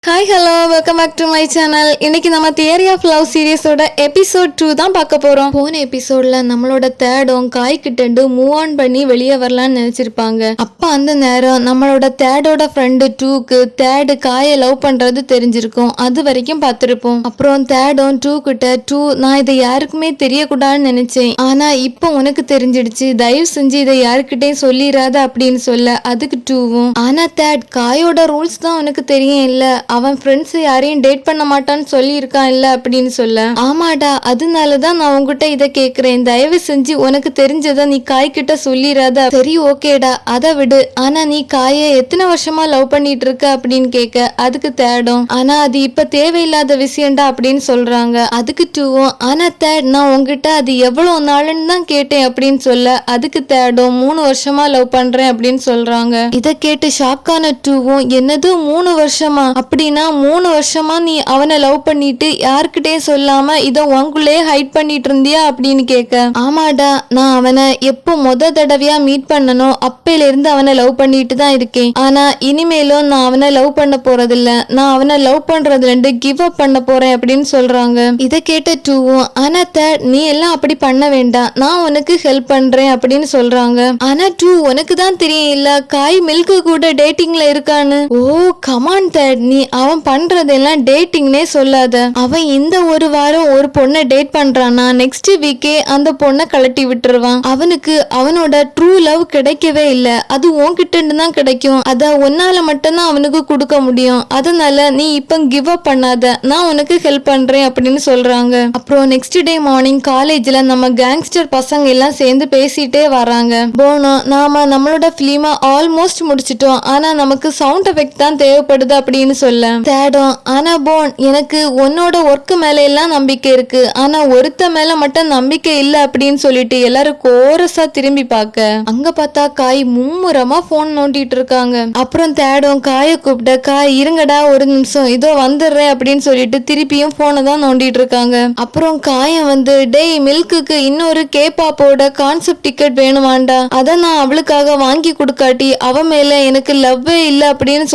Hi hello welcome back to my channel. இன்னைக்கு நம்ம theory of love சீரியஸோட episode 2 தான் பார்க்க போறோம். போன எபிசோட்ல நம்மளோட தேடும் காய் கிட்ட மூவ் ஆன் பண்ணி வெளியே வரலாம்னு நினைச்சிருப்பாங்க. அப்ப அந்த நேரம் நம்மளோட தேடோட ஃப்ரெண்டு 2க்கு தேடு காயை லவ் பண்றது தெரிஞ்சிருக்கும். அது வரைக்கும் பார்த்திருப்போம். அப்புறம் தேடும் 2 கிட்ட 2 நான் இதை யாருக்குமே தெரியக்கூடாதுன்னு நினைச்சேன், ஆனா இப்போ உனக்கு தெரிஞ்சிடுச்சு, தயவு செஞ்சு இதை யாருக்கிட்டையும் சொல்லிடாத அப்படின்னு சொல்ல அதுக்கு 2வும் ஆனா தேட் காயோட ரூல்ஸ் தான் உனக்கு தெரியும் இல்ல, அவன் ஃப்ரெண்ட்ஸ் யாரையும் டேட் பண்ண மாட்டான்னு சொல்லி இருக்கான் இல்ல அப்படின்னு சொல்ல, ஆமாடா அதனாலதான் நான் உங்ககிட்ட இதை கேக்குறேன், தயவு செஞ்சு உனக்கு தெரிஞ்சதை நீ காய் கிட்ட சொல்லிடாத. சரி ஓகேடா அதை விடு, ஆனா நீ காயை எத்தனை வருஷமா லவ் பண்ணிட்டு இருக்க அப்படின்னு கேட்க அதுக்கு தேடும் ஆனா அது இப்ப தேவையில்லாத விஷயம்டா அப்படின்னு சொல்றாங்க. அதுக்கு 2வும் ஆனா தேட் நான் உங்ககிட்ட அது எவ்வளவு நாளுன்னு தான் கேட்டேன் அப்படின்னு சொல்ல அதுக்கு தேடும் 3 வருஷமா லவ் பண்றேன் அப்படின்னு சொல்றாங்க. இதை கேட்டு ஷாக்கான 2வும் என்னது 3 வருஷமா, அப்படின்னா 3 வருஷமா நீ அவனை லவ் பண்ணிட்டு யாருக்கிட்டே சொல்லாம இதை உங்களுக்குள்ளே ஹைட் பண்ணிட்டு இருந்தியா அப்படின்னு கேட்க, ஆமாடா நான் அவனை எப்போ தடவையா மீட் பண்ணனோ அப்பையில இருந்து அவனை லவ் பண்ணிட்டு தான் இருக்கேன், ஆனா இனிமேலும் நான் அவனை லவ் பண்ண போறதில்ல, நான் அவனை லவ் பண்றதுல கிவ் அப் பண்ண போறேன் அப்படின்னு சொல்றாங்க. இதை கேட்ட 2வும் ஆனா தேட் நீ எல்லாம் அப்படி பண்ண வேண்டாம், நான் உனக்கு ஹெல்ப் பண்றேன் அப்படின்னு சொல்றாங்க. ஆனா 2 உனக்கு தான் தெரியும் இல்ல காய் மில்க் கூட டேட்டிங்ல இருக்கான்னு. ஓ கமான் தேட், நீ அவன் பண்றதெல்லாம் டேட்டிங்னே சொல்லாத, அவன் இந்த ஒரு வாரம் ஒரு பொண்ணை டேட் பண்றானா நெக்ஸ்ட் வீக்கே அந்த பொண்ணை கலட்டி விட்டுருவான், அவனுக்கு அவனோட ட்ரூ லவ் கிடைக்கவே இல்ல, அது உன்கிட்ட இருந்து தான் கிடைக்கும், அத உன்னால மட்டும்தான் அவனுக்கு கொடுக்க முடியும், அதனால நீ இப்ப கிவ் அப் பண்ணாத, நான் உனக்கு ஹெல்ப் பண்றேன் அப்படின்னு சொல்றாங்க. அப்புறம் நெக்ஸ்ட் டே மார்னிங் காலேஜ்ல நம்ம கேங்ஸ்டர் பசங்க எல்லாம் சேர்ந்து பேசிட்டே வராங்க. போனோம் நாம நம்மளோட பிலிமை ஆல்மோஸ்ட் முடிச்சிட்டோம், ஆனா நமக்கு சவுண்ட் எஃபெக்ட் தான் தேவைப்படுது அப்படின்னு சொல்ல தேடும் ஆனா போன் எனக்கு உன்னோட ஒர்க் மேல எல்லாம் நம்பிக்கை இருக்கு, ஆனா ஒருத்த மேல மட்டும் நம்பிக்கை இல்ல அப்படின்னு சொல்லிட்டு எல்லாரும் கோரஸா திரும்பி பார்க்க அங்க பார்த்தா காய் மும்முரமா போன் நோண்டிட்டு இருக்காங்க. அப்புறம் தேடும் காயை கூப்பிட்ட காய் இருங்கடா ஒரு நிமிஷம் இதோ வந்துடுறேன் அப்படின்னு சொல்லிட்டு திருப்பியும் போனை தான் நோண்டிட்டு இருக்காங்க. அப்புறம் காயம் வந்து டேய் மில்க்குக்கு இன்னொரு கேபாப்போட கான்செப்ட் டிக்கெட் வேணுமாண்டா, அதை நான் அவளுக்காக வாங்கி கொடுக்காட்டி அவ மேல எனக்கு லவ்வே இல்ல அப்படின்னு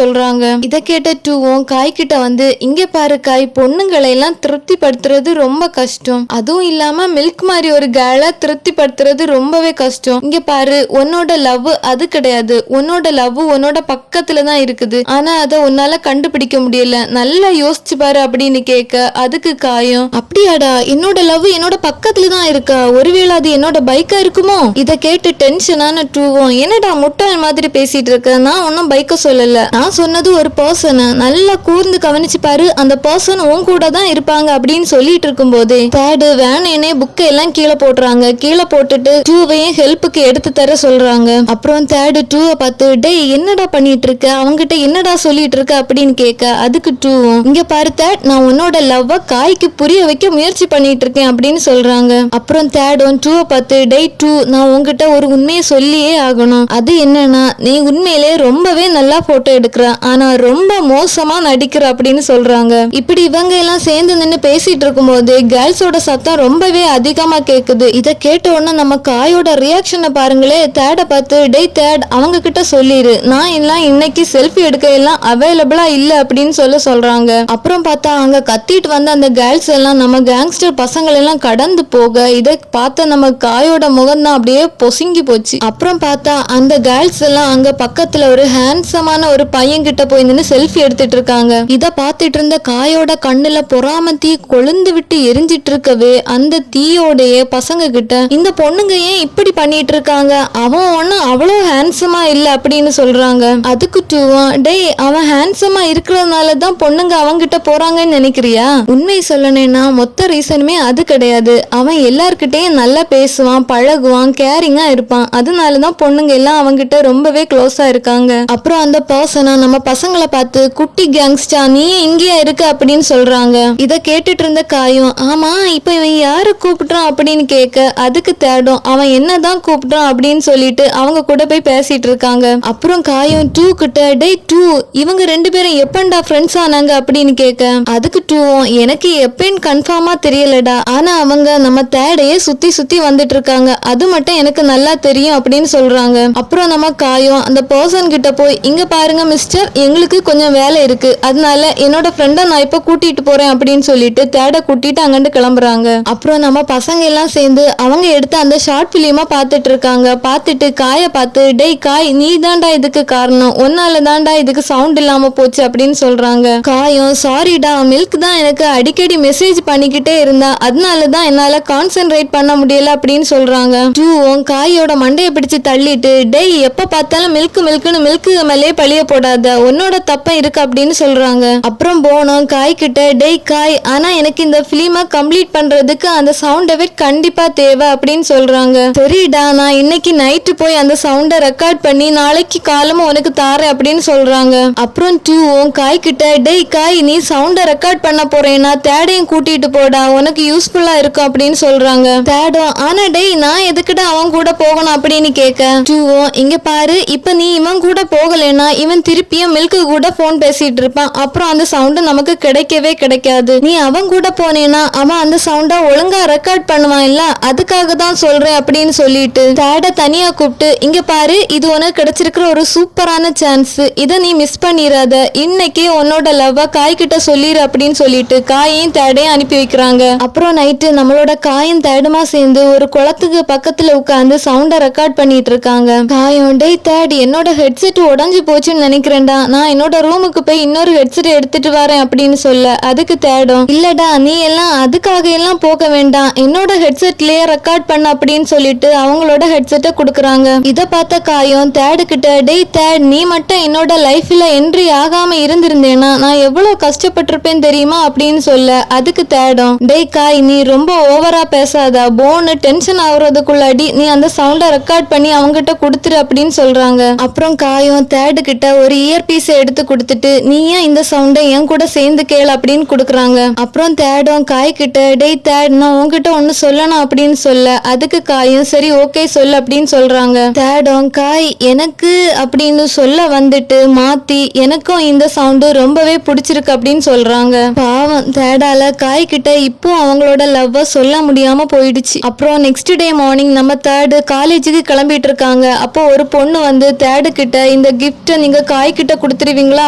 சொல்றாங்க. இதை கேட்ட 2வும் காய் கிட்ட வந்து இங்க பாரு காய், பொண்ணுங்களை எல்லாம் திருப்தி படுத்துறது ரொம்ப கஷ்டம், அதுவும் இல்லாம மில்க் மாதிரி ஒரு கேள திருப்தி படுத்துறது ரொம்பவே கஷ்டம், இங்க பாரு உன்னோட லவ் அது கிடையாது, உன்னோட லவ் உன்னோட பக்கத்துல தான் இருக்குது, ஆனா அதை உன்னால கண்டுபிடிக்க முடியல, நல்லா யோசிச்சு பாரு அப்படின்னு கேட்க அதுக்கு காயும் அப்படியாடா என்னோட லவ் என்னோட பக்கத்துல தான் இருக்கா, ஒருவேளை அது என்னோட பைக்கா இருக்குமோ. இதை கேட்டு டென்ஷனான 2வும் என்னடா முட்டாள் மாதிரி பேசிட்டு இருக்க, நான் ஒன்னும் பைக்க சொல்லல, நான் சொன்னது ஒரு பர்சனை நல்லா கூர்ந்து கவனிச்சு பாரு, அந்த பர்சன் உன் கூட தான் இருப்பாங்க அப்படின்னு சொல்லிட்டு இருக்கும் போதே தேடு வேணேனே புக்கை எல்லாம் கீழே போடுறாங்க. கீழே போட்டுட்டு 2வையும் ஹெல்ப்புக்கு எடுத்து தர சொல்றாங்க. அப்புறம் தேடு 2வை பார்த்து டேய் என்னடா பண்ணிட்டு இருக்க, அவங்கிட்ட என்னடா சொல்லிட்டு இருக்க அப்படின்னு கேட்க அதுக்கு 2வும் இங்க பாரு தேட் நான் உன்னோட லவ்வ காய்க்கு புரிய வைக்க முயற்சி பண்ணிட்டு இருக்கேன் அப்படின்னு சொல்றாங்க. அப்புறம் தேடும் 2வை பார்த்து டேய் 2 நான் உங்ககிட்ட ஒரு உண்மையை சொல்லியே ஆகணும், அது என்னன்னா நீ உண்மையிலே ரொம்பவே நல்லா போட்டோ எடுக்கிற, ஆனா ரொம்ப மோசமா நடிக்கிற அப்படின்னு சொல்றாங்க. இப்படி இவங்க எல்லாம் சேர்ந்து நின்று பேசிட்டு இருக்கும் போது கேர்ள்ஸோட சத்தம் ரொம்பவே அதிகமா கேக்குது. இதை கேட்ட உடனே நம்ம காயோட ரியாக்ஷனை பாருங்களே, தேட பார்த்து டேய் தேட் அவங்க கிட்ட சொல்லிரு, நான் எல்லாம் இன்னைக்கு செல்ஃபி எடுக்க எல்லாம் அவைலபிளா இல்ல அப்படின்னு சொல்றாங்க. அப்புறம் பார்த்தா அங்க கத்திட்டு வந்த அந்த கேர்ள்ஸ் எல்லாம் நம்ம கேங்ஸ்டர் பசங்கள் எல்லாம் கடந்து போக இதை பார்த்த நம்ம காயோட முகம் தான் அப்படியே பொசுங்கி போச்சு. அப்புறம் பார்த்தா அந்த கேர்ள்ஸ் எல்லாம் அங்க பக்கத்துல ஒரு ஹேண்ட்ஸமான ஒரு பையன் கிட்ட போய் நின்று செல்ஃபி எடுத்துட்டு இருக்காங்க. இத பாத்துட்டு இருந்த காயோட கண்ணுல பொறாம தீ கொழுந்து விட்டு எரிஞ்சிட்டு இருக்கவே அந்த தீயோடைய பசங்க கிட்ட இந்த பொண்ணுங்க ஏன் இப்படி பண்ணிட்டு இருக்காங்க, அவன் ஒன்னும் அவ்வளோ ஹேண்ட்ஸமா இல்ல அப்படின்னு சொல்றாங்க. அதுக்கு 2வும் டேய் அவன் ஹேண்ட்ஸமா இருக்கிறதுனால தான் பொண்ணுங்க அவங்கிட்ட போறாங்கன்னு நினைக்கிறியா, உண்மை சொல்லணும்னா மொத்த ரீசனுமே அது கிடையாது, அவன் எல்லார்கிட்டையும் நல்லா பேசுவான் பழகுவான் கேரிங்கா இருப்பான், அதனாலதான் பொண்ணுங்க எல்லாம் அவங்கிட்ட ரொம்பவே க்ளோஸா இருக்காங்க. அப்புறம் அந்த பர்சனா நம்ம பசங்களை பார்த்து குட்டி கேங்ஸ்டா நீ இங்கேயா இருக்கு அப்படின்னு சொல்றாங்க. இத கேட்டுட்டு இருந்த காயும் ஆமா இப்ப இவன் யாரு கூப்பிடுறான் அப்படின்னு கேட்க அதுக்கு தேடும் அவன் என்னதான் கூப்பிடுறான் அப்படின்னு சொல்லிட்டு அவங்க கூட போய் பேசிட்டு இருக்காங்க. அப்புறம் காயும் 2 கிட்ட டேய் 2 இவங்க 2 பேரும் எப்பண்டா ஃப்ரெண்ட்ஸ் ஆனாங்க அப்படின்னு கேட்க அதுக்கு 2வும் எனக்கு எப்பன்னு கன்ஃபார்மா தெரியலடா, ஆனா அவங்க நம்ம தேடையே சுத்தி சுத்தி வந்துட்டு இருக்காங்க, அது மட்டும் எனக்கு நல்லா தெரியும் அப்படின்னு சொல்றாங்க. அப்புறம் நம்ம காயும் அந்த பர்சன் கிட்ட போய் இங்க பாருங்க மிஸ்டர் எங்களுக்கு கொஞ்சம் வேலை இருக்கு, அதனால என்னோட ஃப்ரெண்டை நான் இப்ப கூட்டிட்டு போறேன் அப்படின்னு சொல்லிட்டு தேட கூட்டிட்டு அங்கிட்டு கிளம்புறாங்க. அப்புறம் நம்ம பசங்க எல்லாம் சேர்ந்து அவங்க எடுத்த அந்த ஷார்ட் பிலிமா பாத்துட்டு இருக்காங்க. பாத்துட்டு காய பார்த்து, டேய் காய், நீ தாண்டா இதுக்கு காரணம், ஒன்னால தாண்டா இதுக்கு சவுண்ட் இல்லாம போச்சு அப்படின்னு சொல்றாங்க. காயம், சாரிடா, மில்க் தான் எனக்கு அடிக்கடி மெசேஜ் பண்ணிக்கிட்டே இருந்தா, அதனாலதான் என்னால கான்சென்ட்ரேட் பண்ண முடியல அப்படின்னு சொல்றாங்க. டூவும் காயோட மண்டையை பிடிச்சு தள்ளிட்டு, டேய் எப்ப பார்த்தாலும் மில்க் மில்க்னு மில்க்கு மேலே பழிய போடாத, உன்னோட தப்பம் இருக்கு அப்படின்னு சொல்றாங்க. அப்புறம் போனோம் காய் கிட்ட, டேய் காய், ஆனா எனக்கு இந்த பிலிமை கம்ப்ளீட் பண்றதுக்கு அந்த சவுண்ட் எஃபெக்ட் கண்டிப்பா தேவை அப்படின்னு சொல்றாங்க. சரிடா, நான் இன்னைக்கு நைட்டு போய் அந்த சவுண்டை ரெக்கார்ட் பண்ணி நாளைக்கு காலமும் உனக்கு தாரேன் அப்படின்னு சொல்றாங்க. அப்புறம் டூவும் காய் கிட்ட, டேய் காய், நீ சவுண்டை ரெக்கார்ட் பண்ண போறேன்னா தேடையும் கூட்டிட்டு போடா, உனக்கு யூஸ்ஃபுல்லா இருக்கும் அப்படின்னு சொல்றாங்க. தேடும், ஆனா டேய் நான் எதுக்குடா அவன் கூட போகணும் அப்படின்னு கேட்க, டூவும் இங்க பாரு, இப்ப நீ இவன் கூட போகலன்னா இவன் திருப்பியும் மில்க்கு கூட போன் பேசிட்டு இருப்பான், அப்புறம் அந்த சவுண்டு நமக்கு கிடைக்கவே கிடைக்காது. நீ அவன் கூட போனேன்னா அவன் அந்த சவுண்டா ஒழுங்கா ரெக்கார்ட் பண்ணுவான் இல்ல, அதுக்காக தான் சொல்றேன் அப்படின்னு சொல்லிட்டு தேட தனியா கூப்பிட்டு, இங்க பாரு, இது உனக்கு கிடைச்சிருக்கிற ஒரு சூப்பரான சான்ஸ், இதை நீ மிஸ் பண்ணிடாத, இன்னைக்கு உன்னோட லவ்வ காய் கிட்ட சொல்லிரு அப்படின்னு சொல்லிட்டு காயையும் தேடையும் அனுப்பி வைக்கிறாங்க. அப்புறம் நைட்டு நம்மளோட காயும் தேடுமா சேர்ந்து ஒரு குளத்துக்கு பக்கத்துல உட்காந்து சவுண்ட ரெக்கார்ட் பண்ணிட்டு இருக்காங்க. காயம், டேய் தேட், என்னோட ஹெட்செட் உடஞ்சு போச்சுன்னு நினைக்கிறேன்டா, நான் என்னோட ரூமுக்கு போய் இன்னொரு ஹெட்செட் எடுத்துட்டு வரேன் அப்படின்னு சொல்ல, அதுக்கு தேடும், இல்லடா நீ எல்லாம் அதுக்காக எல்லாம் போக வேண்டாம், என்னோட ஹெட்செட்லயே ரெக்கார்ட் பண்ண அப்படின்னு சொல்லிட்டு அவங்களோட ஹெட்செட்டை கொடுக்குறாங்க. இதை பார்த்த காயம் தேடு கிட்ட, டேய் தேட், நீ மட்டும் என்னோட லைஃப்ல என்ட்ரி ஆகாம இருந்திருந்தேனா நான் எவ்வளவு கஷ்டப்பட்டிருப்பேன் தெரியுமா அப்படின்னு சொல்ல, அதுக்கு தேடும், டேய் காய், நீ ரொம்ப ஓவரா பேசாத, போனு டென்ஷன் ஆகுறதுக்குள்ளாடி நீ அந்த சவுண்டை ரெக்கார்ட் பண்ணி அவங்ககிட்ட கொடுத்துரு அப்படின்னு சொல்றாங்க. அப்புறம் காயம் தேடு கிட்ட ஒரு இயர் பீஸ் எடுத்து கொடுத்துட்டு, நீ ஏன் இந்த சவுண்டை என் கூட சேர்ந்து கேளு அப்படின்னு கொடுக்குறாங்க. அப்புறம் தேடும் காய் கிட்ட, டேய் தேட், நான் உங்ககிட்ட ஒண்ணு சொல்லணும் அப்படின்னு சொல்ல, அதுக்கு காயும் சரி ஓகே சொல்லு அப்படின்னு சொல்றாங்க. தேடும் காய், எனக்கு அப்படின்னு சொல்ல வந்துட்டு மாத்தி, எனக்கும் இந்த சவுண்டு ரொம்பவே பிடிச்சிருக்கு அப்படின்னு சொல்றாங்க. பாவம் தேடால காய் கிட்ட இப்போ அவங்களோட லவ்வ சொல்ல முடியாம போயிடுச்சு. அப்புறம் நெக்ஸ்ட் டே மார்னிங் நம்ம தேர்டு காலேஜுக்கு கிளம்பிட்டு இருக்காங்க. அப்போ ஒரு பொண்ணு வந்து தேர்டு கிட்ட, இந்த கிஃப்ட் நீங்க காய் கிட்ட கொடுத்துருவீங்களா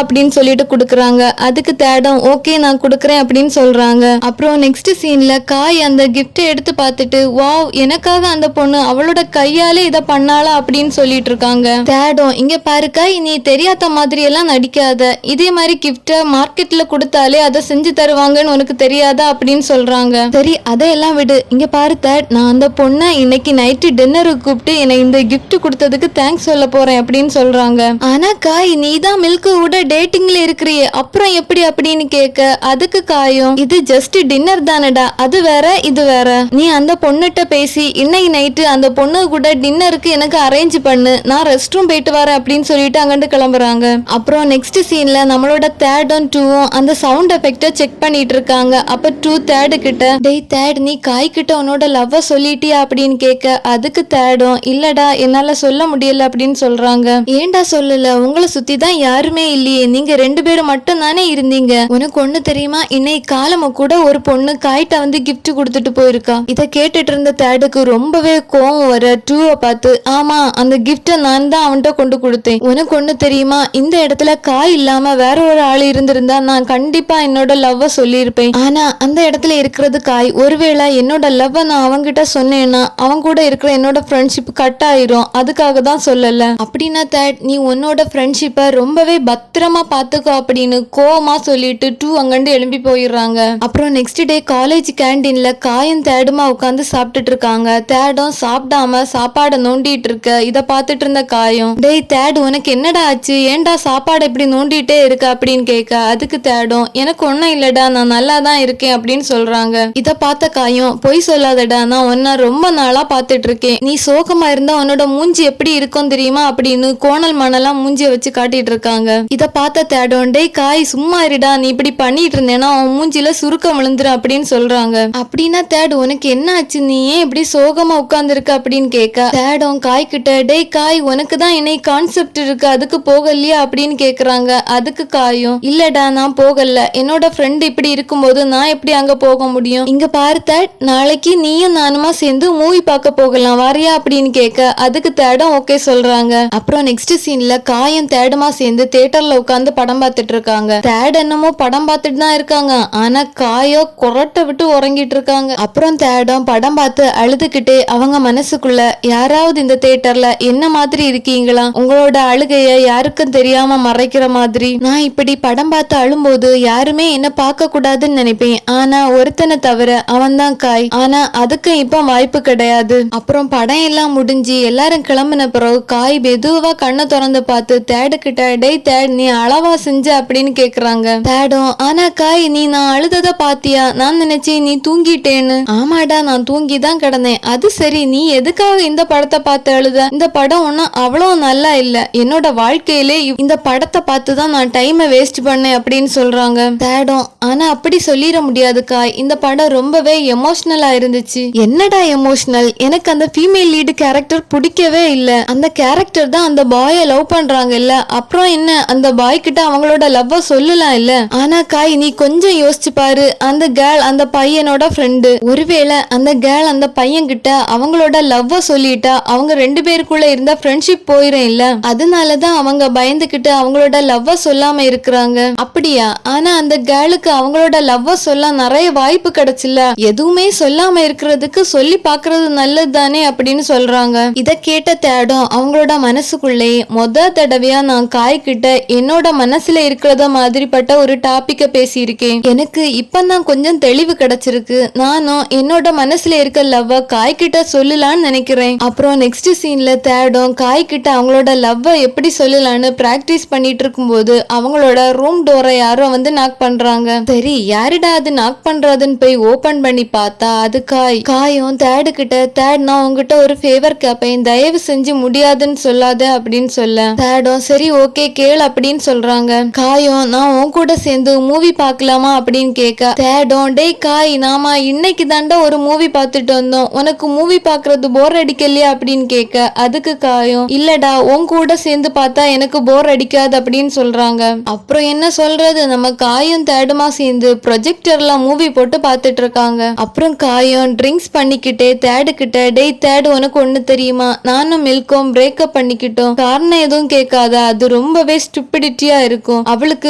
அப்படின்னு சொல்லிட்டு கொடுக்குறாங்க. அதுக்கு தேடம், ஓகே நான் கொடுக்குறேன் அப்படின்னு சொல்றாங்க. அப்புறம் நெக்ஸ்ட் சீன்ல காய் அந்த கிஃப்டை எடுத்து பார்த்துட்டு, வாவ், எனக்காக அந்த பொண்ணு அவளோட கையாலே இதை பண்ணாளா அப்படின்னு சொல்லிட்டு இருக்காங்க. தேடும், இங்க பாரு காய், நீ தெரியாத மாதிரி எல்லாம் நடிக்காத, இதே மாதிரி கிஃப்ட மார்க்கெட்ல கொடுத்தாலே அதை செஞ்சு தருவாங்கன்னு உனக்கு தெரியாதா அப்படின்னு சொல்றாங்க. சரி அதையெல்லாம் விடு, இங்க பாரு தேட், நான் அந்த பொண்ணை இன்னைக்கு நைட்டு டின்னருக்கு கூப்பிட்டு எனக்கு இந்த கிஃப்ட் கொடுத்ததுக்கு தேங்க்ஸ் சொல்ல போறேன் அப்படின்னு சொல்றாங்க. ஆனா காய், நீ தான் மில்க் கூட டேட்டிங்ல இருக்கிறியே, அப்புறம் எப்படி அப்படின்னு கேட்க, அதுக்கு காயும், இது ஜஸ்ட் டின்னர் தானடா, அது வேற இது வேற, நீ அந்த பொண்ணுகிட்ட பேசி இன்னைக்கு நைட்டு அந்த பொண்ணு கூட டின்னருக்கு எனக்கு அரேஞ்ச் பண்ணு, நான் ரெஸ்ட் ரூம் போயிட்டு வரேன் அப்படின்னு சொல்லிட்டு அங்கிட்டு கிளம்புறாங்க. அப்புறம் நெக்ஸ்ட் சீன்ல நம்மளோட தேர்டும் டூவும் அந்த சவுண்ட் எஃபெக்ட செக் பண்ணிட்டு இருக்காங்க. அப்ப டூ தேர்டு கிட்ட, டேய் தேர்ட், நீ காய் கிட்ட உன்னோட லவ்வ சொல்லிட்டியா அப்படின்னு கேட்க, அதுக்கு தேர்டும், இல்லடா என்னால சொல்ல முடியல அப்படின்னு சொல்றாங்க. ஏண்டா சொல்லல, உங்களை சுத்தி தான் யாருமே இல்லையே, நீங்க 2 பேரும் மட்டும் தானே இருந்தீங்க, உனக்கு ஒண்ணு தெரியுமா, இன்னைக்கு காலம கூட ஒரு பொண்ணு காய்ட்ட வந்து கிஃப்ட் கொடுத்துட்டு போயிருக்கா. இதை கேட்டுட்டு இருந்த தேடுக்கு ரொம்பவே கோவம் வர டூவை பார்த்து, ஆமா அந்த கிஃப்ட நான் தான் அவன்கிட்ட கொண்டு கொடுத்தேன், உனக்கு ஒண்ணு தெரியுமா, இந்த இடத்துல காய் இல்லாம வேற ஒரு ஆள் இருந்திருந்தா நான் கண்டிப்பா என்னோட லவ்வ சொல்லியிருப்பேன், ஆனா அந்த இடத்துல இருக்கிறது காய், ஒருவேளை என்னோட லவ்வ நான் அவன்கிட்ட சொன்னேன்னா அவன் கூட இருக்கிற என்னோட ஃப்ரெண்ட்ஷிப் கட் ஆயிரும், அதுக்காக தான் சொல்லல. அப்படின்னா தேட், நீ உன்னோட ஃப்ரெண்ட்ஷிப்பை ரொம்பவே பத்திரமா பாத்துக்கோ அப்படின்னு கோவமா சொல்லிட்டு டூ அங்கண்டு எழும்பி போயிடுறாங்க. அப்புறம் நெக்ஸ்ட் டே காலேஜ் கேண்டீன்ல காயும் தேடுமா உட்காந்து சாப்பிட்டுட்டு இருக்காங்க. தேடும் சாப்பிடாம சாப்பாடை நோண்டிட்டு இருக்க, இதை பார்த்துட்டு இருந்த காயும், டேய் தேடு, உனக்கு என்னடா ஆச்சு, ஏன்டா சாப்பாடு இப்படி நோண்டிட்டே இருக்க அப்படின்னு கேட்க, அதுக்கு தேடும், எனக்கு ஒன்னும் இல்லடா, நான் நல்லா தான் இருக்கேன் அப்படின்னு சொல்றாங்க. இதை பார்த்த காயும், பொய் சொல்லாதடா, நான் உன்ன ரொம்ப நாளா பார்த்துட்டு இருக்கேன், நீ சோகமா இருந்தா உன்னோட மூஞ்சி எப்படி இருக்கும் தெரியுமா அப்படின்னு கோணல் மணலாம் மூஞ்சிய வச்சு காட்டிட்டு இருக்காங்க. இதை பார்த்த தேடும், டேய் காய் சும்மா இருடா, நீ இப்படி பண்ணிட்டு இருந்தேன்னா அவன் மூஞ்சில சுருக்கம் விழுந்துரு அப்படின்னு சொல்றாங்க. அப்படின்னா தேடு, உனக்கு என்ன ஆச்சு, நீ ஏன் இப்படி சோகமா உட்கார்ந்துருக்க அப்படின்னு கேட்க, தேடும் காய் கிட்ட, டேய் காய், உனக்கு தான் என்னை கான்செப்ட் இருக்கு, அதுக்கு போகலையா அப்படின்னு கேக்குறாங்க. அதுக்கு காயும், இல்லடா நான் போகல, என்னோட ஃப்ரெண்ட் இப்படி இருக்கும்போது நான் எப்படி அங்க போக முடியும், இங்க பாரு தேட், நாளைக்கு நீயும் நானுமா சேர்ந்து மூவி பார்க்க போகலாம், வாரியா அப்படின்னு கேட்க, அதுக்கு தேடும் ஓகே சொல்றாங்க. அப்புறம் நெக்ஸ்ட் சீன்ல காயும் தேடுமா சேர்ந்து தியேட்டர்ல சேர்ல உட்காந்து படம் பார்த்துட்டு இருக்காங்க. தேட் என்னமோ படம் பார்த்துட்டு தான் இருக்காங்க. ஆனா காயோ கொரட்டை விட்டு உறங்கிட்டு இருக்காங்க. அப்புறம் தேடும் படம் பார்த்து அழுதுகிட்டே அவங்க மனசுக்குள்ள, யாராவது இந்த தியேட்டர்ல என்ன மாதிரி இருக்கீங்களா, உங்களோட அழுகைய யாருக்கும் தெரியாம மறைக்கிற மாதிரி. நான் இப்படி படம் பார்த்து அழும்போது யாருமே என்ன பார்க்க கூடாதுன்னு நினைப்பேன். ஆனா ஒருத்தனை தவிர அவன் தான் காய். ஆனா அதுக்கு இப்ப வாய்ப்பு கிடையாது. அப்புறம் படம் எல்லாம் முடிஞ்சு எல்லாரும் கிளம்பின பிறகு காய் மெதுவா கண்ணை திறந்து பார்த்து தேடுகிட்ட, டேய் தேட் நீ அளவா செஞ்ச அப்படின்னு கேக்குறாங்க. தேடும், ஆனா காய் நீ நான் அழுதத பாத்தியா, நான் நினைச்சேன் நீ தூங்கிட்டேன்னு. ஆமாடா நான் தூங்கி தான் கிடந்தேன். அது சரி, நீ எதுக்காக இந்த படத்தை பார்த்து அழுத? இந்த படம் ஒன்னும் அவ்வளோ நல்லா இல்ல. என்னோட வாழ்க்கையிலே இந்த படத்தை பார்த்து தான் நான் டைமை வேஸ்ட் பண்ணேன் அப்படின்னு சொல்றாங்க. தேடும், ஆனா அப்படி சொல்லிட முடியாது காய், இந்த படம் ரொம்பவே எமோஷனலா இருந்துச்சு. என்னடா எமோஷனல்? எனக்கு அந்த ஃபீமேல் லீடு கேரக்டர் பிடிக்கவே இல்ல. அந்த கேரக்டர் தான் அந்த பாய லவ் பண்றாங்க இல்ல, அப்புறம் என்ன அந்த பாய் கிட்ட அவங்களோட லவ்வ சொல்லலாம் இல்ல. ஆனா காய் நீ கொஞ்சம் யோசிச்சு பாரு, அந்த கேர்ள் அந்த பையனோட ஃப்ரெண்டு. ஒருவேளை அந்த கேர்ள் அந்த பையன் கிட்ட அவங்களோட லவ்வ சொல்லிட்டா அவங்க ரெண்டு பேருக்குள்ள இருந்த ஃப்ரெண்ட்ஷிப் போயிரும் இல்ல. அதனாலதான் அவங்க பயந்துகிட்டு அவங்களோட லவ்வ சொல்லாம இருக்கிறாங்க. அப்படியா? ஆனா அந்த கேர்ளுக்கு அவங்களோட லவ்வ சொல்ல நிறைய வாய்ப்பு கிடைச்சில்ல. எதுவுமே சொல்லாம இருக்கிறதுக்கு சொல்லி பாக்குறது நல்லது தானே அப்படின்னு சொல்றாங்க. இத கேட்ட தேடும் அவங்களோட மனசுக்குள்ளே, மொத தடவையா நான் காய்கிட்ட என்னோட மனசுல இருக்கிறத மாதிரிப்பட்ட ஒரு டாபிக்க பேசியிருக்கேன். எனக்கு இப்பதான் கொஞ்சம் தெளிவு கிடைச்சிருக்கு. நானும் என்னோட மனசுல இருக்க லவ்வ காய்கிட்ட சொல்லலான்னு நினைக்கிறேன். அப்புறம் நெக்ஸ்ட் சீன்ல தேடும் காய்கிட்ட அவங்களோட லவ்வ எப்படி சொல்லலான்னு பிராக்டிஸ் பண்ணிட்டு இருக்கும்போது அவங்களோட ரூம் டோரை யாரோ வந்து நாக் பண்றாங்க. சரி யாருடா அது நாக் பண்றதுன்னு போய் ஓபன் பண்ணி பார்த்தா அது காய். காயும் தேடு கிட்ட, தேட் நான் உங்ககிட்ட ஒரு ஃபேவர் கேப்பேன், தயவு செஞ்சு முடியாதுன்னு சொல்லாத அப்படின்னு சொல்ல, தேடும் சரி ஓகே கேள் அப்படின்னு சொல்றாங்க. காயும் நான் உன் கூட சேர்ந்து மூவி பார்க்கலாமா அப்படின்னு கேட்க, தேடும் டேய் காய் நாம இன்னைக்கு தாண்டா ஒரு மூவி பார்த்துட்டு வந்தோம், உனக்கு மூவி பாக்குறது போர் அடிக்கலையா அப்படின்னு கேட்க, அதுக்கு காயும் இல்லடா உன் கூட சேர்ந்து பார்த்தா எனக்கு போர் அடிக்காது அப்படின்னு சொல்றாங்க. அப்புறம் என்ன சொல்றது, நம்ம காயும் தேடுமா சேர்ந்து ப்ரொஜெக்டர்ல மூவி போட்டு பார்த்துட்டு இருக்காங்க. அப்புறம் காயும் ட்ரிங்க்ஸ் பண்ணிக்கிட்டே தேடு கிட்ட, டேய் தேடு உனக்கு ஒண்ணு தெரியுமா, நானும் மில்கும் பிரேக்கப் பண்ணிக்கிட்டோம், காரணம் எதுவும் கேட்காத, அது ரொம்பவே ஸ்டூபிடிட்டியா இருக்கும். அவளுக்கு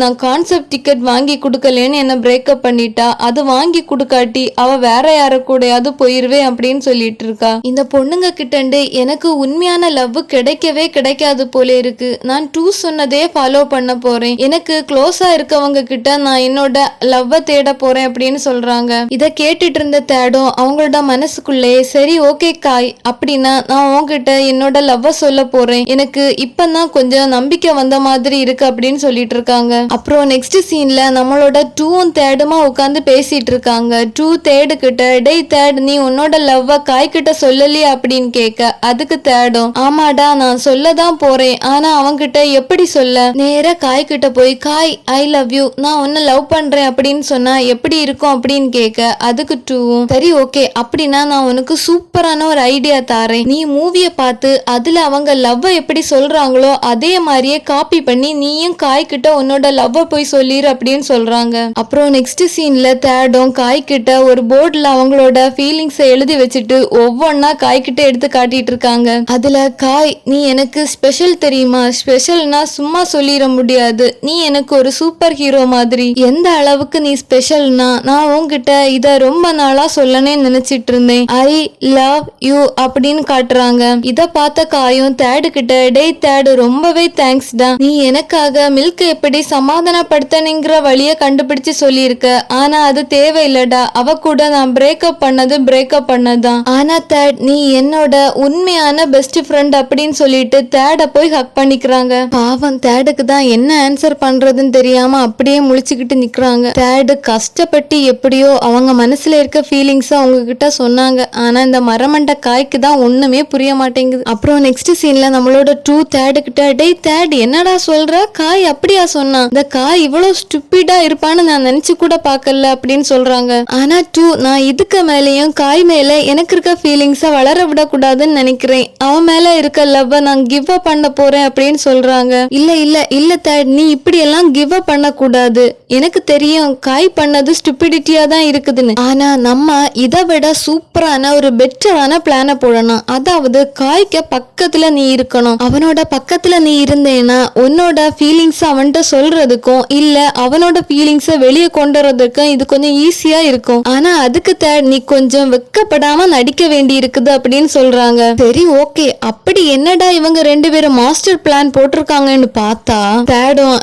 நான் கான்செப்ட் டிக்கெட் வாங்கி கொடுக்கலன்னு என்ன பிரேக்கப் பண்ணிட்டா, அது வாங்கி கொடுக்காட்டி அவ வேற யார கூடயாவது போயிருவே அப்படின்னு சொல்லிட்டு இருக்கா. இந்த பொண்ணுங்க கிட்டண்டு எனக்கு உண்மையான லவ் கிடைக்கவே கிடைக்காது போல இருக்கு. நான் டூ சொன்னதே ஃபாலோ பண்ண போறேன். எனக்கு க்ளோஸா இருக்கவங்க கிட்ட நான் என்னோட லவ்வ தேட போறேன் அப்படின்னு சொல்றாங்க. இத கேட்டுட்டு இருந்த தேடும் அவங்களோட மனசுக்குள்ளே, சரி ஓகே காய் அப்படின்னா நான் உங்ககிட்ட என்னோட லவ்வ சொல்ல போறேன், எனக்கு இப்பதான் கொஞ்சம் நம்பிக்கை வந்த மாதிரி இருக்கு அப்படின்னு சொல்லிட்டு இருக்காங்க. அப்புறம் நெக்ஸ்ட் சீன்ல நம்மளோட டூவும் தேடுமா உட்காந்து பேசிட்டு இருக்காங்க. டூ தேடு கிட்ட, டேய் தேட் நீ உன்னோட லவ்வ காய் கிட்ட சொல்லலையே அப்படின்னு கேட்க, அதுக்கு தேடும் ஆமாடா நான் சொல்லதான் போறேன், ஆனா அவங்கிட்ட எப்படி சொல்ல, நேரா காய் கிட்ட போய் காய் ஐ லவ் யூ, நான் உன்னை லவ் பண்றேன் அப்படின்னு சொன்னா எப்படி இருக்கும் அப்படின்னு கேட்க, அதுக்கு டூவும் சரி ஓகே அப்படின்னா நான் உனக்கு சூப்பரான ஒரு ஐடியா தாரேன், நீ மூவிய பார்த்து அதுல அவங்க லவ்வ எப்படி சொல்றாங்களோ அதே மாதிரியே காப்பி பண்ணி நீயும் காய் கிட்ட உன்னோட லவ்வ போய் சொல்லிரு அப்படின்னு சொல்றாங்க. அப்புறம் நெக்ஸ்ட் சீன்ல தேடும் காய் கிட்ட ஒரு போர்டுல அவங்களோட ஃபீலிங்ஸ் எழுதி வச்சுட்டு ஒவ்வொன்னா காய் கிட்ட எடுத்து காட்டிட்டு இருக்காங்க. அதுல காய் நீ எனக்கு ஸ்பெஷல் தெரியுமா, ஸ்பெஷல்னா சும்மா சொல்லிட முடியாது, நீ எனக்கு ஒரு சூப்பர் ஹீரோ மாதிரி, எந்த அளவுக்கு நீ ஸ்பெஷல்னா நான் உன்கிட்ட இத ரொம்ப நாளா சொல்லனே நினைச்சிட்டு இருந்தேன், ஐ லவ் யூ அப்படின்னு காட்டுறாங்க. இத பார்த்த காயும் தேடு கிட்ட, டேய் தேடு ரொம்பவே தேங்க்ஸ் டா, நீ எனக்காக மில்க் எப்படி சமாதானப்படுத்தணுங்கிற வழிய கண்டுபிடிச்சு சொல்லியிருக்க, ஆனா அது தேவையில்லடா, அவ கூட நான் பிரேக்கப் பண்ணதுதான், ஆனா தேட் நீ என்னோட உண்மையான பெஸ்ட் ஃப்ரெண்ட் அப்படின்னு சொல்லிட்டு தேட போய் ஹக் பண்ணிக்கிறாங்க. பாவம் தேடுக்கு தான் என்ன ஆன்சர் பண்றதுன்னு தெரியாம அப்படியே முழிச்சுக்கிட்டு நிக்கிறாங்க. தேடு கஷ்டப்பட்டு எப்படியோ அவங்க மனசுல இருக்க ஃபீலிங்ஸ் அவங்க கிட்ட சொன்னாங்க. ஆனா இந்த மரமண்ட காய்க்கு தான் ஒண்ணுமே புரிய மாட்டேங்குது. அப்புறம் நெக்ஸ்ட் சீன்ல நம்மளோட டூ தேடு கிட்ட, டேய் தேட் என்னடா சொல்ற, காய் அப்படியா சொன்னா, இந்த காய் இவ்வளவு ஸ்டூபிடா இருப்பான்னு நான் நினைச்சு கூட பாக்கல அப்படின்னு சொல்றாங்க. ஆனா டூ நான் இதுக்கு மேலேயும் காய் மேல எனக்கு இருக்க ஃபீலிங்ஸ வளர விடக்கூடாதுன்னு நினைக்கிறேன், அவன் மேல இருக்க லவ்வ நான் கிவ் அப் பண்ண போறேன் அப்படின்னு சொல்றாங்க. இல்ல இல்ல இல்ல தேட் நீ இப்படி எல்லாம் கிவ் அப் பண்ண கூடாது, எனக்கு தெரியும் காய் பண்ணது ஸ்டூபிடிட்டியா தான் இருக்குதுன்னு, ஆனா நம்ம இதை விட சூப்பரான ஒரு பெட்டரான பிளான போடணும், அதாவது காய்க்கு பக்கத்துல நீ இருக்கணும், அவனோட பக்கத்துல நீ இருந்தேன்னா உன்னோட ஃபீலிங்ஸ் அவன்கிட்ட சொல்றதுக்கும் இல்ல அவனோட ஃபீலிங்ஸ வெளியே கொண்டு வரதுக்கும் இது கொஞ்சம் ஈஸியா இருக்கும். ஆனா அதுக்கு தேட் நீ கொஞ்சம் வெக்கப்படாம நடிக்க வேண்டி இருக்குது அப்படின்னு சொல்றாங்க. சரி ஓகே, அப்படி என்னடா இவங்க 2 பேரும் மாஸ்டர் பிளான் போட்டிருக்காங்கன்னு பார்த்தா தேடும்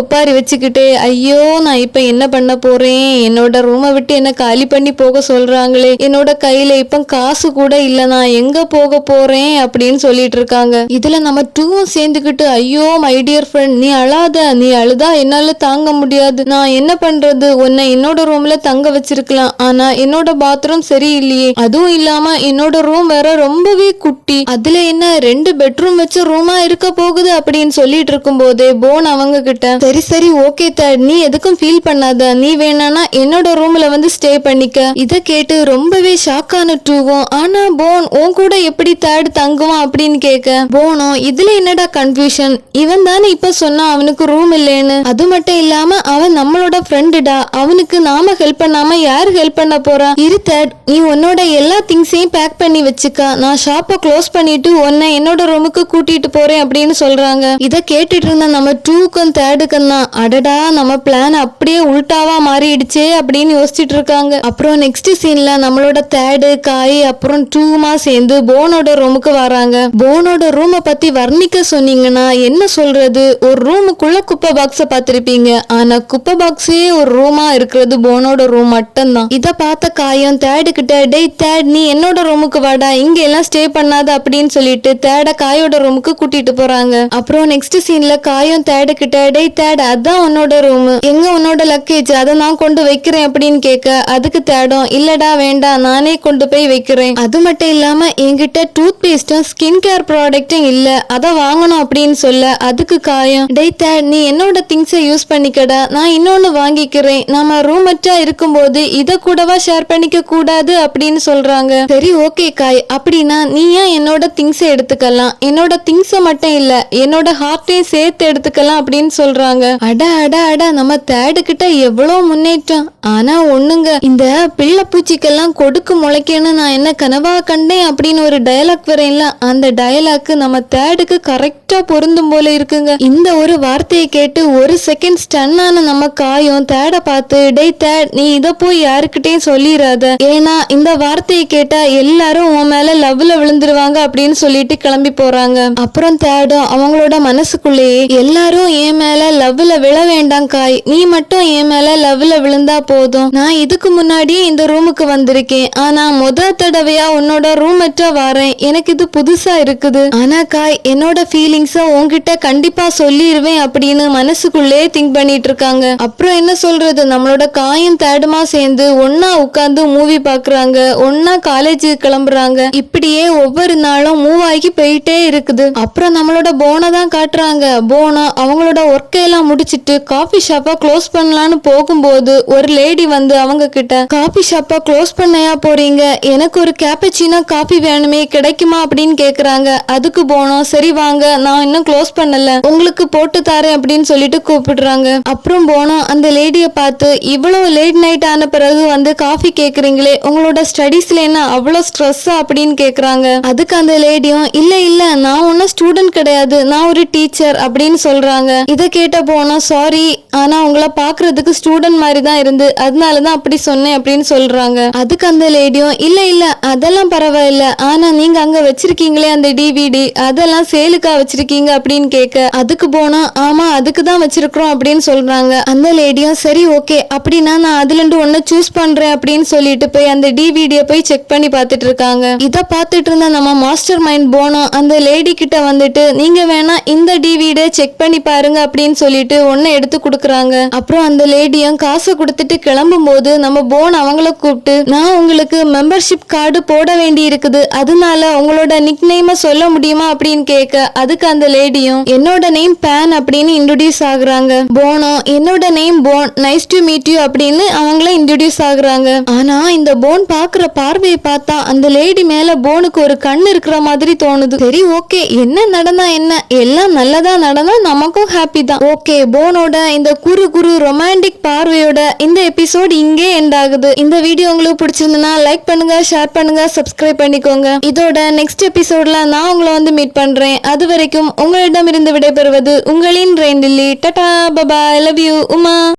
ஒப்பாரி வச்சுக்கிட்டே ஐயோ நான் இப்ப என்ன பண்ண போறேன், என்னோட ரூமை விட்டு என்ன காலி பண்ணி போக சொல்றாங்களே, என்னோட கையில இப்ப காசு கூட இல்ல, நான் எங்க போக போறேன் அப்படின்னு சொல்லிட்டு இருக்காங்க. இதுல நம்ம 2வும் சேர்ந்துக்கிட்டு ஐயோ மை டியர் ஃப்ரெண்ட் நீ அழாத, நீ அழுதா என்னால தாங்க முடியாது, நான் என்ன பண்றது, உன்னை என்னோட ரூம்ல தங்க வச்சிருக்கலாம், ஆனா என்னோட பாத்ரூம் சரியில்லையே, அதுவும் இல்லாம என்னோட ரூம் வேற ரொம்பவே குட்டி, அதுல என்ன 2 பெட்ரூம் வச்ச ரூமா இருக்க போகுது அப்படின்னு சொல்லிட்டு இருக்கும் போதே போன் அவங்க கிட்ட சரி சரி ஓகே தேட் நீ எதுக்கும் ஃபீல் பண்ணாத, நீ வேணானா என்னோட ரூம்ல வந்து ஸ்டே பண்ணிக்க. இத கேட்டு ரொம்பவே ஷாக்கான 2வும் ஆனா போன் உன் கூட எப்படி தேட் தங்குவான் அப்படின்னு கேட்க போனோ இதுல என்னடா கன்ஃபியூஷன், இவன் தானே இப்ப சொன்னா அவனுக்கு ரூம் இல்லைன்னு, அது மட்டும் இல்லாம அவன் நம்மளோட ஃப்ரெண்டுடா, அவனுக்கு நாம ஹெல்ப் பண்ணாம யாரு ஹெல்ப் பண்ண போறா, இரு தேட் நீ உன்னோட எல்லா திங்ஸையும் பேக் பண்ணி வச்சுக்க, நான் ஷாப்பை க்ளோஸ் பண்ணிட்டு உன்னை என்னோட ரூமுக்கு கூட்டிட்டு போறேன் அப்படின்னு சொல்றாங்க. இத கேட்டுட்டு இருந்த நம்ம 2க்கும் தேடுக்கும் தான் அடடா நம்ம பிளான் அப்படியே உல்டாவா மாறிடுச்சே அப்படின்னு யோசிச்சுட்டு இருக்காங்க. அப்புறம் நெக்ஸ்ட் சீன்ல நம்மளோட தேடு காய் அப்புறம் 2மா சேர்ந்து போனோட ரூமுக்கு வராங்க. போனோட ரூமை பத்தி வர்ணிக்க சொன்னீங்கன்னா என்ன சொல்றது, ஒரு ரூமுக்குள்ள குப்பை பாக்ஸ பார்த்திருப்பீங்க, ஆனா குப்பை பாக்ஸே ஒரு ரூமா இருக்கிறது போனோட ரூம் மட்டும்தான். இத பார்த்த காயம் தேடு கிட்ட டேய் தேட் நீ என்னோட ரூமுக்கு வாடா, இங்க எல்லாம் ஸ்டே பண்ணாத அப்படின்னு சொல்லிட்டு தேட காயோட ரூமுக்கு கூட்டிட்டு போறாங்க. அப்புறம் நெக்ஸ்ட் சீன்ல காயம் தேடு கிட்ட டேய் தேட் அதான் உன்னோட ரூம், எங்க உன்னோட லக்கேஜ் அதை நான் கொண்டு வைக்கிறேன் அப்படின்னு கேட்க அதுக்கு தேடும் இல்லடா வேண்டாம் நானே கொண்டு போய் வைக்கிறேன், அது மட்டும் இல்லாம என்கிட்ட டூத் பேஸ்டும் ஸ்கின் கேர் ப்ராடக்டும் இல்ல அதை வாங்கணும் அப்படின்னு சொல்ல அதுக்கு காயம் டேய் தேட் நீ என்னோட திங்ஸை யூஸ் பண்ணிக்கடா, நான் இன்னொன்னு வாங்கிக்கிறேன், நம்ம ரூம்மேட்டா இருக்கும்போது இத கூடவா ஷேர் பண்ணிக்க கூடாது அப்படின்னு சொல்றாங்க. சரி ஓகே காய் அப்படின்னா நீ ஏன் என்னோட திங்ஸை எடுத்துக்கலாம், என்னோட திங்ஸை மட்டும் இல்ல என்னோட ஹார்ட்டையும் சேர்த்து எடுத்துக்கலாம் அப்படின்னு சொல்றாங்க. அட அட அட நம்ம தேடு கிட்ட எவ்வளவு முன்னேற்றம், ஆனா ஒண்ணுங்க இந்த பிள்ளை பூச்சிக்கெல்லாம் கொடுக்கு முளைக்கணும் நான் என்ன கனவா கண்டேன் அப்படின்னு ஒரு டயலாக் வரையில அந்த டயலாக் நம்ம தேடுக்கு கரெக்டா பொருந்தும் போல இருக்குங்க. இந்த ஒரு வார்த்தையை கேட்டு ஒரு செகண்ட் ஸ்டன் ஆன நம்ம காயம் தேட பார்த்து டேய் தேட் நீ இத போய் யாருக்கிட்டையும் சொல்லிடாத, ஏன்னா இந்த வார்த்தையை கேட்டா எல்லாரும் உன் மேல லவ்ல விழுந்துருவாங்க அப்படின்னு சொல்லிட்டு கிளம்பி போறாங்க. அப்புறம் தேடும் அவங்களோட மனசுக்குள்ளேயே எல்லாரும் என் மேல லவ்ல விழ வேண்டாம் காய், நீ மட்டும் என் மேல லவ்ல விழுந்தா போதும், நான் இதுக்கு முன்னாடியே இந்த ரூமுக்கு வந்திருக்கேன், ஆனா முதல் தடவையா உன்னோட ரூம்மேட்டா வரேன், எனக்கு இது புதுசா இருக்குது, ஆனா காய் என்னோட ஃபீலிங்ஸ உன்கிட்ட கண்டிப்பா சொல்லிடுவேன் அப்படின்னு மனசுக்குள்ளே திங்க் பண்ணிட்டு இருக்காங்க. அப்புறம் என்ன சொல்றது, நம்மளோட காயும் தேடுமா சேர்ந்து ஒன்னா உட்கார்ந்து மூவி பாக்குறாங்க, ஒன்னா காலேஜுக்கு கிளம்புறாங்க, இப்படியே ஒவ்வொரு நாளும் மூவ் ஆகி போயிட்டே இருக்குது. அப்புறம் நம்மளோட போனை தான் காட்டுறாங்க. போனா அவங்களோட ஒர்க் எல்லாம் முடிச்சிட்டு காஃபி ஷாப்பா க்ளோஸ் பண்ணலான்னு போகும்போது ஒரு லேடி வந்து அவங்க கிட்ட காஃபி ஷாப்பா க்ளோஸ் பண்ணையா போறீங்க, எனக்கு ஒரு கேப்பச்சினோ காஃபி வேணுமே கிடைக்குமா அப்படின்னு கேக்குறாங்க. அதுக்கு போனோம் சரி வாங்க நான் இன்னும் க்ளோஸ் பண்ணல உங்களுக்கு போட்டு தாரேன் அப்படின்னு சொல்லிட்டு கூப்பிடுறாங்க. அப்புறம் போனோம் அந்த லேடிய பார்த்து இவ்வளவு லேட் நைட் ஆன பிறகு வந்து காஃபி கேக்குறீங்களே உங்களோட ஸ்டடீஸ்ல என்ன அவ்வளவு ஸ்ட்ரெஸ்ஸா அப்படின்னு கேக்குறாங்க. அதுக்கு அந்த லேடியும் இல்ல இல்ல நான் ஒன்னும் ஸ்டூடெண்ட் கிடையாது, நான் ஒரு டீச்சர் அப்படின்னு சொல்றாங்க. இத கேட்ட போனோம் சாரி ஆனா உங்களை பாக்குறதுக்கு ஸ்டூடெண்ட் மாதிரி தான் இருந்து அதனாலதான் அப்படி சொன்னேன் அப்படின்னு சொல்றாங்க. அதுக்கு அந்த லேடியும் இல்ல இல்ல அதெல்லாம் பரவாயில்ல, ஆனா நீங்க அங்க வச்சிருக்கீங்களே அந்த டிவிடி அதெல்லாம் சேலுக்கா வச்சிருக்கீங்க அப்படின்னு கேட்க அதுக்கு போனோம் ஆமா அதுக்கு தான் வச்சிருக்கிறோம் அப்படின்னு சொல்றாங்க. அந்த லேடியும் சரி ஓகே அப்படின்னா நான் அதுல இருந்து ஒன்னு சூஸ் பண்றேன் அப்படின்னு சொல்லிட்டு போய் அந்த டிவிடிய போய் செக் பண்ணி பார்த்துட்டு இருக்காங்க. இத பார்த்துட்டு இருந்த நம்ம மாஸ்டர் மைண்ட் போனோம் அந்த லேடி கிட்ட வந்துட்டு நீங்க வேணா இந்த டிவிடிய செக் பண்ணி பாருங்க அப்படின்னு சொல்லிட்டு ஒன்னு எடுத்து கொடுக்குறாங்க. அப்புறம் அந்த லேடியும் காசை கொடுத்துட்டு கிளம்பும் போது நம்ம போன் அவங்கள கூப்பிட்டு நான் உங்களுக்கு மெம்பர்ஷிப் கார்டு போட வேண்டி இருக்குது, அதனால உங்களோட நிக் நேம சொல்ல முடியுமா அப்படின்னு கேட்க அதுக்கு அந்த லேடியும் என்னோட நேம் பேன் அப்படின்னு இன்ட்ரோடியூஸ் ஆகுறாங்க. போனோ என்னோட name phone nice to meet you அப்படின்னு அவங்கள இன்ட்ரோடியூஸ் ஆகுறாங்க. ஆனா இந்த போன் பாக்குற பார்வையை பார்த்தா அந்த லேடி மேல போனுக்கு ஒரு கண் இருக்கிற மாதிரி தோணுது. சரி ஓகே என்ன நடந்தா என்ன, எல்லாம் நல்லதா நடந்தா நமக்கும் ஹாப்பி தான். ஓ ஓகே, போனோட இந்த குறு ரொமான்டிக் பார்வையோட இந்த எபிசோட் இங்கே எண்ட் ஆகுது. இந்த வீடியோ உங்களுக்கு பிடிச்சிருந்தனா லைக் பண்ணுங்க, ஷேர் பண்ணுங்க, சப்ஸ்கிரைப் பண்ணிக்கோங்க. இதோட நெக்ஸ்ட் எபிசோட்ல நான் உங்களை வந்து மீட் பண்றேன். அது வரைக்கும் உங்களிடம் இருந்து விடைபெறுவது உங்களின் rain lily. Tata, bye bye, love you, Uma.